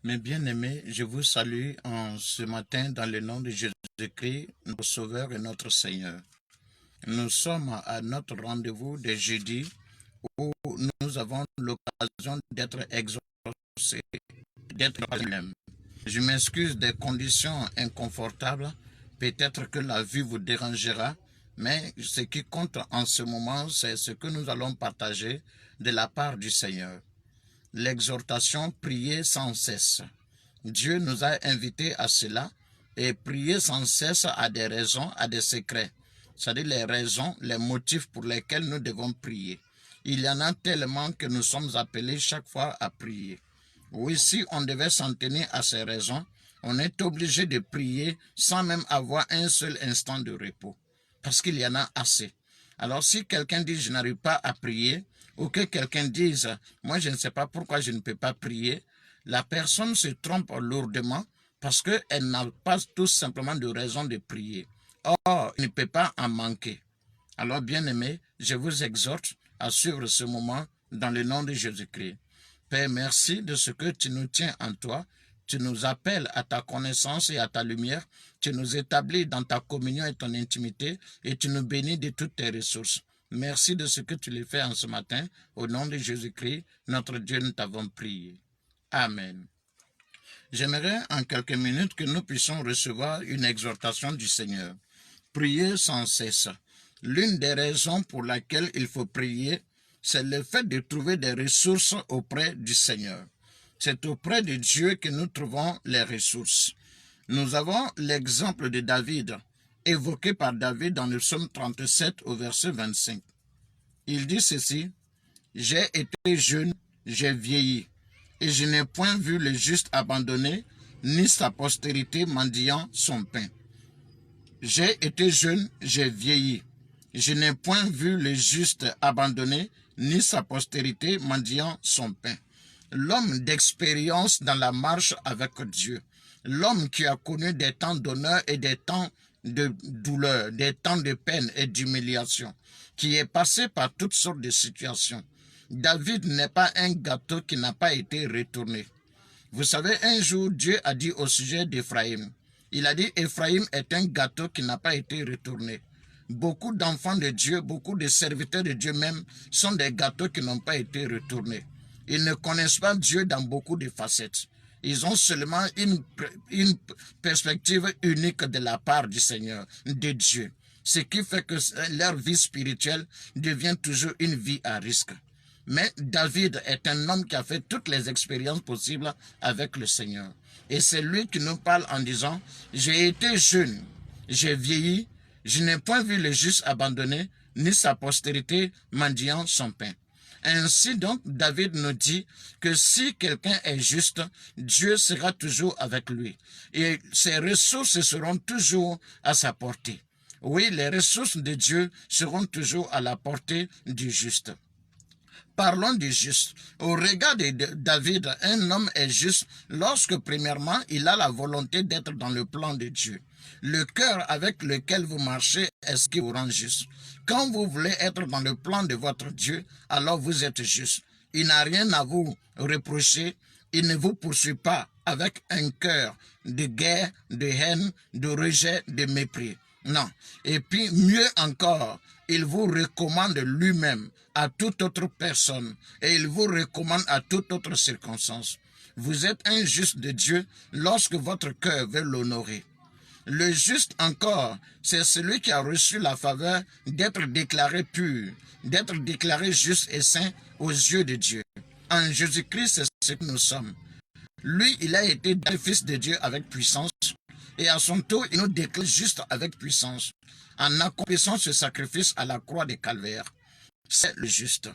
Mes bien-aimés, je vous salue en ce matin dans le nom de Jésus-Christ, notre Sauveur et notre Seigneur. Nous sommes à notre rendez-vous de jeudi où nous avons l'occasion d'être exaucés, d'être même. Je m'excuse des conditions inconfortables. Peut-être que la vie vous dérangera, mais ce qui compte en ce moment, c'est ce que nous allons partager de la part du Seigneur. L'exhortation, prier sans cesse. Dieu nous a invités à cela et prier sans cesse a des raisons, a des secrets. C'est-à-dire les raisons, les motifs pour lesquels nous devons prier. Il y en a tellement que nous sommes appelés chaque fois à prier. Oui, si on devait s'en tenir à ces raisons, on est obligé de prier sans même avoir un seul instant de repos. Parce qu'il y en a assez. Alors si quelqu'un dit « je n'arrive pas à prier », ou que quelqu'un dise « moi je ne sais pas pourquoi je ne peux pas prier », la personne se trompe lourdement parce qu'elle n'a pas tout simplement de raison de prier. Or, il ne peut pas en manquer. Alors, bien-aimés, je vous exhorte à suivre ce moment dans le nom de Jésus-Christ. Père, merci de ce que tu nous tiens en toi. Tu nous appelles à ta connaissance et à ta lumière. Tu nous établis dans ta communion et ton intimité et tu nous bénis de toutes tes ressources. Merci de ce que tu les fais en ce matin. Au nom de Jésus-Christ, notre Dieu, nous t'avons prié. Amen. J'aimerais en quelques minutes que nous puissions recevoir une exhortation du Seigneur. Prier sans cesse. L'une des raisons pour laquelle il faut prier, c'est le fait de trouver des ressources auprès du Seigneur. C'est auprès de Dieu que nous trouvons les ressources. Nous avons l'exemple de David, évoqué par David dans le psaume 37 au verset 25. Il dit ceci, « J'ai été jeune, j'ai vieilli, et je n'ai point vu le juste abandonné, ni sa postérité mendiant son pain. J'ai été jeune, j'ai vieilli. Je n'ai point vu le juste abandonné, ni sa postérité mendiant son pain. » L'homme d'expérience dans la marche avec Dieu, l'homme qui a connu des temps d'honneur et des temps de douleur, des temps de peine et d'humiliation, qui est passé par toutes sortes de situations. David n'est pas un gâteau qui n'a pas été retourné. Vous savez, un jour, Dieu a dit au sujet d'Éphraïm, il a dit, Éphraïm est un gâteau qui n'a pas été retourné. Beaucoup d'enfants de Dieu, beaucoup de serviteurs de Dieu même sont des gâteaux qui n'ont pas été retournés. Ils ne connaissent pas Dieu dans beaucoup de facettes. Ils ont seulement une perspective unique de la part du Seigneur, de Dieu. Ce qui fait que leur vie spirituelle devient toujours une vie à risque. Mais David est un homme qui a fait toutes les expériences possibles avec le Seigneur. Et c'est lui qui nous parle en disant, « J'ai été jeune, j'ai vieilli, je n'ai point vu le juste abandonné, ni sa postérité mendiant son pain. » Ainsi donc, David nous dit que si quelqu'un est juste, Dieu sera toujours avec lui. Et ses ressources seront toujours à sa portée. Oui, les ressources de Dieu seront toujours à la portée du juste. Parlons du juste. Au regard de David, un homme est juste lorsque, premièrement, il a la volonté d'être dans le plan de Dieu. Le cœur avec lequel vous marchez est ce qui vous rend juste. Quand vous voulez être dans le plan de votre Dieu, alors vous êtes juste. Il n'a rien à vous reprocher. Il ne vous poursuit pas avec un cœur de guerre, de haine, de rejet, de mépris. Non. Et puis, mieux encore, il vous recommande lui-même à toute autre personne et il vous recommande à toute autre circonstance. Vous êtes un juste de Dieu lorsque votre cœur veut l'honorer. Le juste encore, c'est celui qui a reçu la faveur d'être déclaré pur, d'être déclaré juste et saint aux yeux de Dieu. En Jésus-Christ, c'est ce que nous sommes. Lui, il a été le Fils de Dieu avec puissance. Et à son tour, il nous déclare juste avec puissance, en accomplissant ce sacrifice à la croix de Calvaire. C'est le juste.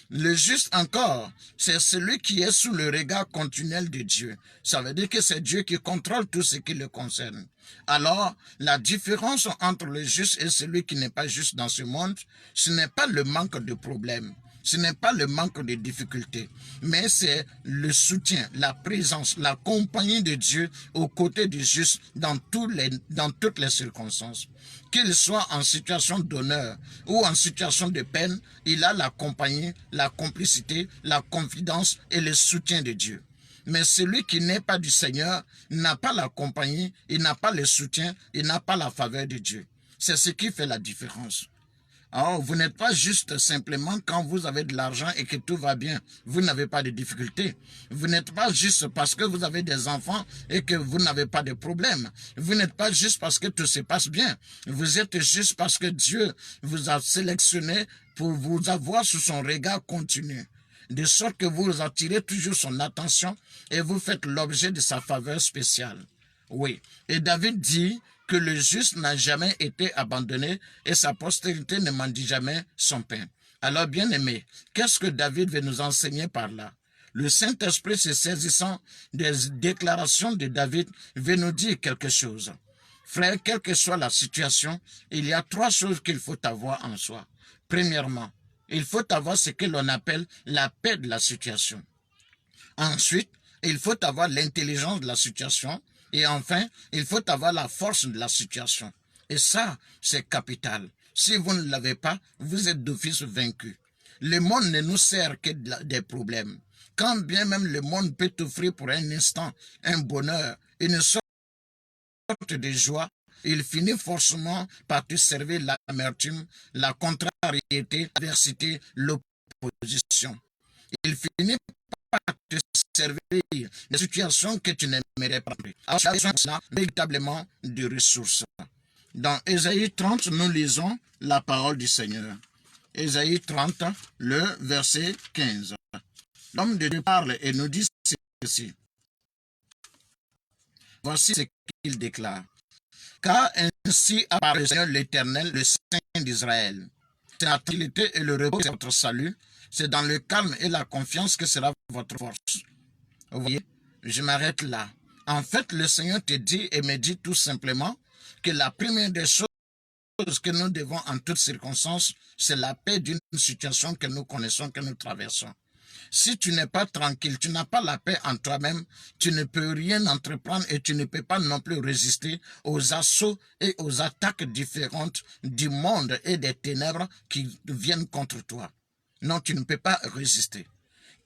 Le juste encore, c'est celui qui est sous le regard continuel de Dieu. Ça veut dire que c'est Dieu qui contrôle tout ce qui le concerne. Alors, la différence entre le juste et celui qui n'est pas juste dans ce monde, ce n'est pas le manque de problèmes. Ce n'est pas le manque de difficultés, mais c'est le soutien, la présence, la compagnie de Dieu aux côtés du juste dans toutes les circonstances. Qu'il soit en situation d'honneur ou en situation de peine, il a la compagnie, la complicité, la confidence et le soutien de Dieu. Mais celui qui n'est pas du Seigneur n'a pas la compagnie, il n'a pas le soutien, il n'a pas la faveur de Dieu. C'est ce qui fait la différence. Alors, vous n'êtes pas juste simplement quand vous avez de l'argent et que tout va bien, vous n'avez pas de difficultés. Vous n'êtes pas juste parce que vous avez des enfants et que vous n'avez pas de problème. Vous n'êtes pas juste parce que tout se passe bien. Vous êtes juste parce que Dieu vous a sélectionné pour vous avoir sous son regard continu. De sorte que vous attirez toujours son attention et vous faites l'objet de sa faveur spéciale. Oui, et David dit que le juste n'a jamais été abandonné et sa postérité ne mendie jamais son pain. Alors, bien aimé, qu'est-ce que David veut nous enseigner par là? Le Saint-Esprit, se saisissant des déclarations de David, veut nous dire quelque chose. Frère, quelle que soit la situation, il y a trois choses qu'il faut avoir en soi. Premièrement, il faut avoir ce que l'on appelle la paix de la situation. Ensuite, il faut avoir l'intelligence de la situation. Et enfin, il faut avoir la force de la situation. Et ça, c'est capital. Si vous ne l'avez pas, vous êtes d'office vaincu. Le monde ne nous sert que des problèmes. Quand bien même le monde peut t'offrir pour un instant un bonheur, une sorte de joie, il finit forcément par te servir l'amertume, la contrariété, l'adversité, l'opposition. Il finit par te servir des situations que tu n'aimerais pas. Alors, tu as besoin véritablement de ressources. Dans Ésaïe 30, nous lisons la parole du Seigneur. Ésaïe 30, le verset 15. L'homme de Dieu parle et nous dit ceci. Voici ce qu'il déclare. Car ainsi a parlé le Seigneur l'Éternel, le Saint d'Israël. C'est la tranquillité et le repos, c'est votre salut. C'est dans le calme et la confiance que sera votre force. Vous voyez, je m'arrête là. En fait, le Seigneur te dit et me dit tout simplement que la première des choses que nous devons en toutes circonstances, c'est la paix d'une situation que nous connaissons, que nous traversons. Si tu n'es pas tranquille, tu n'as pas la paix en toi-même, tu ne peux rien entreprendre et tu ne peux pas non plus résister aux assauts et aux attaques différentes du monde et des ténèbres qui viennent contre toi. Non, tu ne peux pas résister.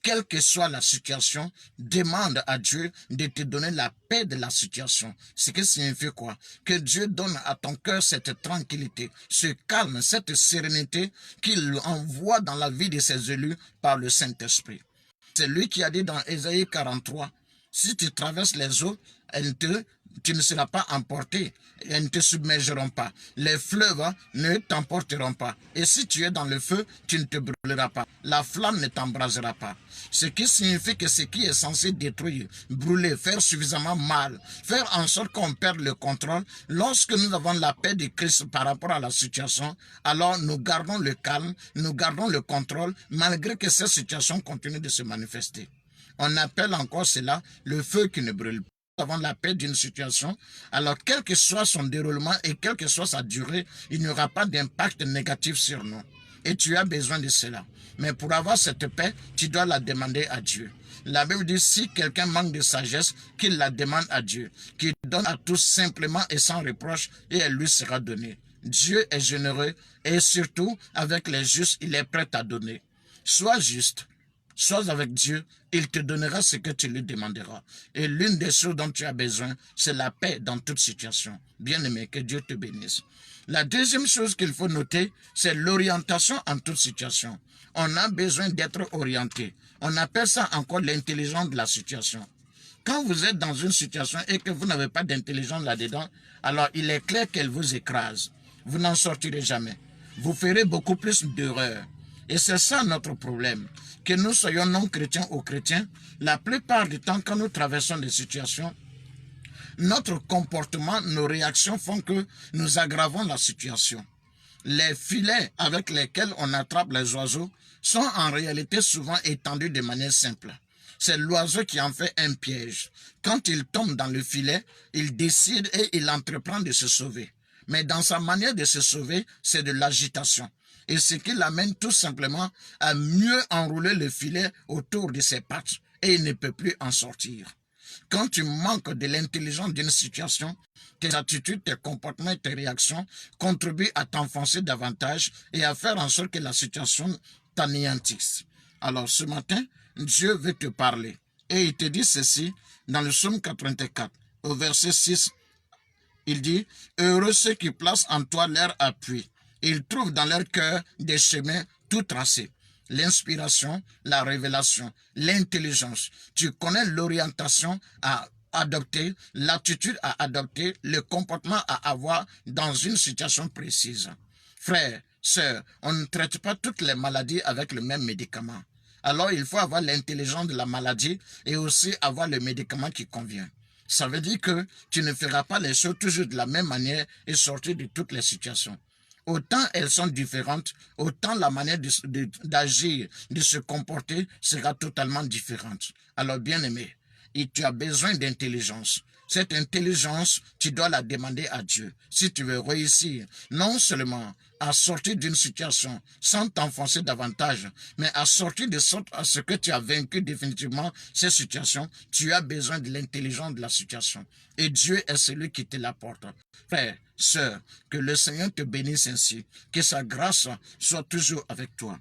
Quelle que soit la situation, demande à Dieu de te donner la paix de la situation. Ce qui signifie quoi? Que Dieu donne à ton cœur cette tranquillité, ce calme, cette sérénité qu'il envoie dans la vie de ses élus par le Saint-Esprit. C'est lui qui a dit dans Ésaïe 43, si tu traverses les eaux, tu ne seras pas emporté, elles ne te submergeront pas. Les fleuves ne t'emporteront pas. Et si tu es dans le feu, tu ne te brûleras pas. La flamme ne t'embrasera pas. Ce qui signifie que ce qui est censé détruire, brûler, faire suffisamment mal, faire en sorte qu'on perde le contrôle, lorsque nous avons la paix de Christ par rapport à la situation, alors nous gardons le calme, nous gardons le contrôle, malgré que cette situation continue de se manifester. On appelle encore cela le feu qui ne brûle pas. Nous avons la paix d'une situation, alors quel que soit son déroulement et quelle que soit sa durée, il n'y aura pas d'impact négatif sur nous. Et tu as besoin de cela. Mais pour avoir cette paix, tu dois la demander à Dieu. La Bible dit, si quelqu'un manque de sagesse, qu'il la demande à Dieu, qu'il donne à tous simplement et sans reproche, et elle lui sera donnée. Dieu est généreux et surtout, avec les justes, il est prêt à donner. Sois juste. Sois avec Dieu, il te donnera ce que tu lui demanderas. Et l'une des choses dont tu as besoin, c'est la paix dans toute situation. Bien-aimé, que Dieu te bénisse. La deuxième chose qu'il faut noter, c'est l'orientation en toute situation. On a besoin d'être orienté. On appelle ça encore l'intelligence de la situation. Quand vous êtes dans une situation et que vous n'avez pas d'intelligence là-dedans, alors il est clair qu'elle vous écrase. Vous n'en sortirez jamais. Vous ferez beaucoup plus d'erreurs. Et c'est ça notre problème. Que nous soyons non-chrétiens ou chrétiens, la plupart du temps, quand nous traversons des situations, notre comportement, nos réactions font que nous aggravons la situation. Les filets avec lesquels on attrape les oiseaux sont en réalité souvent étendus de manière simple. C'est l'oiseau qui en fait un piège. Quand il tombe dans le filet, il décide et il entreprend de se sauver. Mais dans sa manière de se sauver, c'est de l'agitation. Et ce qui l'amène tout simplement à mieux enrouler le filet autour de ses pattes et il ne peut plus en sortir. Quand tu manques de l'intelligence d'une situation, tes attitudes, tes comportements et tes réactions contribuent à t'enfoncer davantage et à faire en sorte que la situation t'anéantisse. Alors ce matin, Dieu veut te parler Et il te dit ceci dans le psaume 84, au verset 6. Il dit, heureux ceux qui placent en toi leur appui. Ils trouvent dans leur cœur des chemins tout tracés. L'inspiration, la révélation, l'intelligence. Tu connais l'orientation à adopter, l'attitude à adopter, le comportement à avoir dans une situation précise. Frères, sœurs, on ne traite pas toutes les maladies avec le même médicament. Alors il faut avoir l'intelligence de la maladie et aussi avoir le médicament qui convient. Ça veut dire que tu ne feras pas les choses toujours de la même manière et sortir de toutes les situations. Autant elles sont différentes, autant la manière d'agir, de se comporter sera totalement différente. Alors bien aimé, et tu as besoin d'intelligence. Cette intelligence, tu dois la demander à Dieu. Si tu veux réussir, non seulement à sortir d'une situation sans t'enfoncer davantage, mais à sortir de sorte à ce que tu as vaincu définitivement cette situation, tu as besoin de l'intelligence de la situation. Et Dieu est celui qui te l'apporte. Frère, sœur, que le Seigneur te bénisse ainsi, que sa grâce soit toujours avec toi.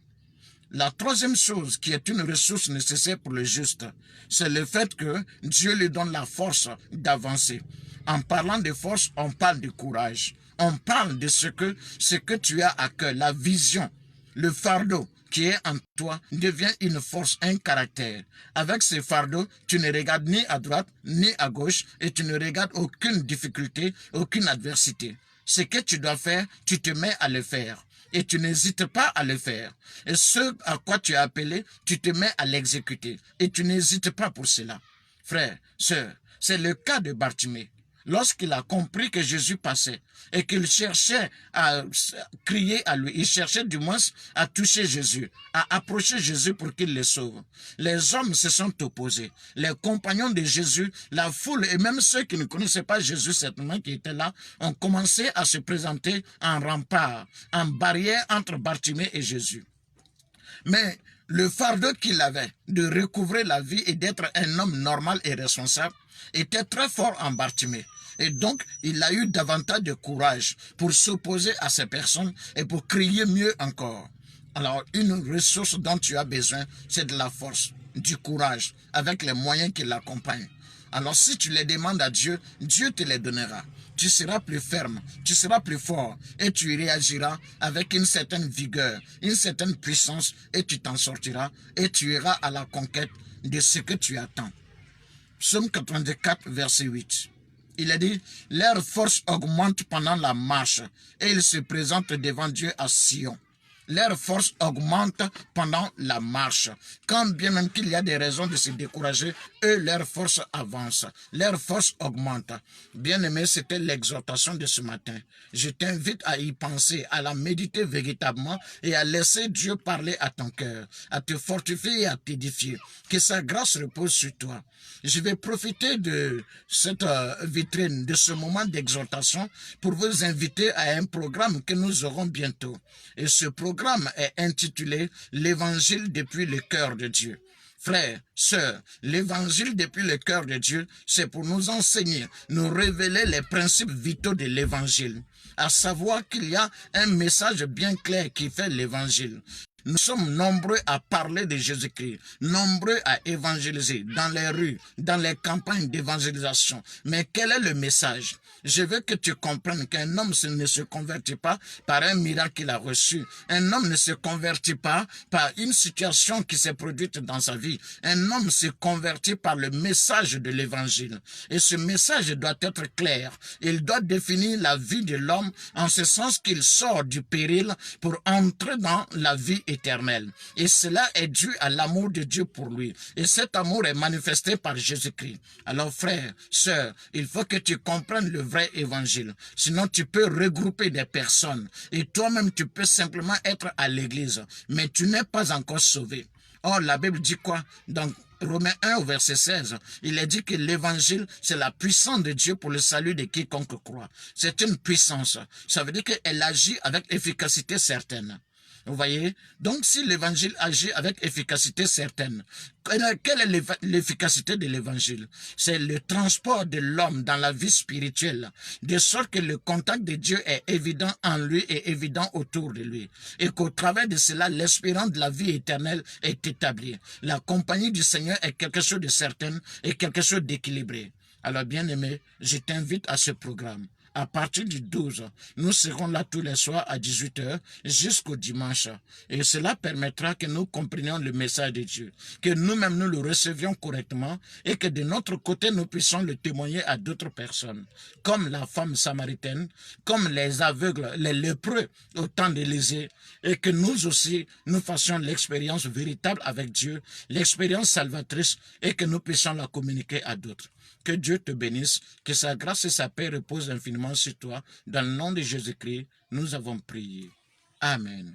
La troisième chose qui est une ressource nécessaire pour le juste, c'est le fait que Dieu lui donne la force d'avancer. En parlant de force, on parle de courage. On parle de ce que tu as à cœur, la vision, le fardeau qui est en toi devient une force, un caractère. Avec ce fardeau, tu ne regardes ni à droite ni à gauche et tu ne regardes aucune difficulté, aucune adversité. Ce que tu dois faire, tu te mets à le faire. Et tu n'hésites pas à le faire. Et ce à quoi tu es appelé, tu te mets à l'exécuter. Et tu n'hésites pas pour cela. Frère, sœur, c'est le cas de Bartimée. Lorsqu'il a compris que Jésus passait et qu'il cherchait à crier à lui, il cherchait du moins à toucher Jésus, à approcher Jésus pour qu'il le sauve. Les hommes se sont opposés. Les compagnons de Jésus, la foule et même ceux qui ne connaissaient pas Jésus certainement qui étaient là, ont commencé à se présenter en rempart, en barrière entre Bartimée et Jésus. Mais le fardeau qu'il avait de recouvrer la vie et d'être un homme normal et responsable était très fort en Bartimée. Et donc, il a eu davantage de courage pour s'opposer à ces personnes et pour crier mieux encore. Alors, une ressource dont tu as besoin, c'est de la force, du courage, avec les moyens qui l'accompagnent. Alors, si tu les demandes à Dieu, Dieu te les donnera. Tu seras plus ferme, tu seras plus fort et tu réagiras avec une certaine vigueur, une certaine puissance et tu t'en sortiras et tu iras à la conquête de ce que tu attends. Psaume 84, verset 8. Il a dit, leur force augmente pendant la marche et ils se présentent devant Dieu à Sion. Leur force augmente pendant la marche. Quand bien même qu'il y a des raisons de se décourager, eux, leur force avance. Leur force augmente. Bien aimé, c'était l'exhortation de ce matin. Je t'invite à y penser, à la méditer véritablement et à laisser Dieu parler à ton cœur, à te fortifier et à t'édifier. Que sa grâce repose sur toi. Je vais profiter de cette vitrine, de ce moment d'exhortation pour vous inviter à un programme que nous aurons bientôt. Et ce programme est intitulé « L'Évangile depuis le cœur de Dieu ». Frères, sœurs, l'évangile depuis le cœur de Dieu, c'est pour nous enseigner, nous révéler les principes vitaux de l'évangile. À savoir qu'il y a un message bien clair qui fait l'évangile. Nous sommes nombreux à parler de Jésus-Christ, nombreux à évangéliser dans les rues, dans les campagnes d'évangélisation. Mais quel est le message? Je veux que tu comprennes qu'un homme ne se convertit pas par un miracle qu'il a reçu. Un homme ne se convertit pas par une situation qui s'est produite dans sa vie. Un homme se convertit par le message de l'évangile. Et ce message doit être clair. Il doit définir la vie de l'homme en ce sens qu'il sort du péril pour entrer dans la vie éternelle. Et cela est dû à l'amour de Dieu pour lui. Et cet amour est manifesté par Jésus-Christ. Alors frères, sœurs, il faut que tu comprennes le vrai évangile. Sinon tu peux regrouper des personnes. Et toi-même tu peux simplement être à l'église. Mais tu n'es pas encore sauvé. Or la Bible dit quoi? Dans Romains 1 au verset 16, il est dit que l'évangile, c'est la puissance de Dieu pour le salut de quiconque croit. C'est une puissance. Ça veut dire qu'elle agit avec efficacité certaine. Vous voyez? Donc, si l'évangile agit avec efficacité certaine, quelle est l'efficacité de l'évangile? C'est le transport de l'homme dans la vie spirituelle, de sorte que le contact de Dieu est évident en lui et évident autour de lui. Et qu'au travers de cela, l'espérance de la vie éternelle est établie. La compagnie du Seigneur est quelque chose de certain et quelque chose d'équilibré. Alors, bien-aimé, je t'invite à ce programme. À partir du 12, nous serons là tous les soirs à 18 h jusqu'au dimanche. Et cela permettra que nous comprenions le message de Dieu, que nous-mêmes nous le recevions correctement et que de notre côté nous puissions le témoigner à d'autres personnes, comme la femme samaritaine, comme les aveugles, les lépreux au temps d'Élisée, et que nous aussi nous fassions l'expérience véritable avec Dieu, l'expérience salvatrice, et que nous puissions la communiquer à d'autres. Que Dieu te bénisse, que sa grâce et sa paix reposent infiniment sur toi. Dans le nom de Jésus-Christ, nous avons prié. Amen.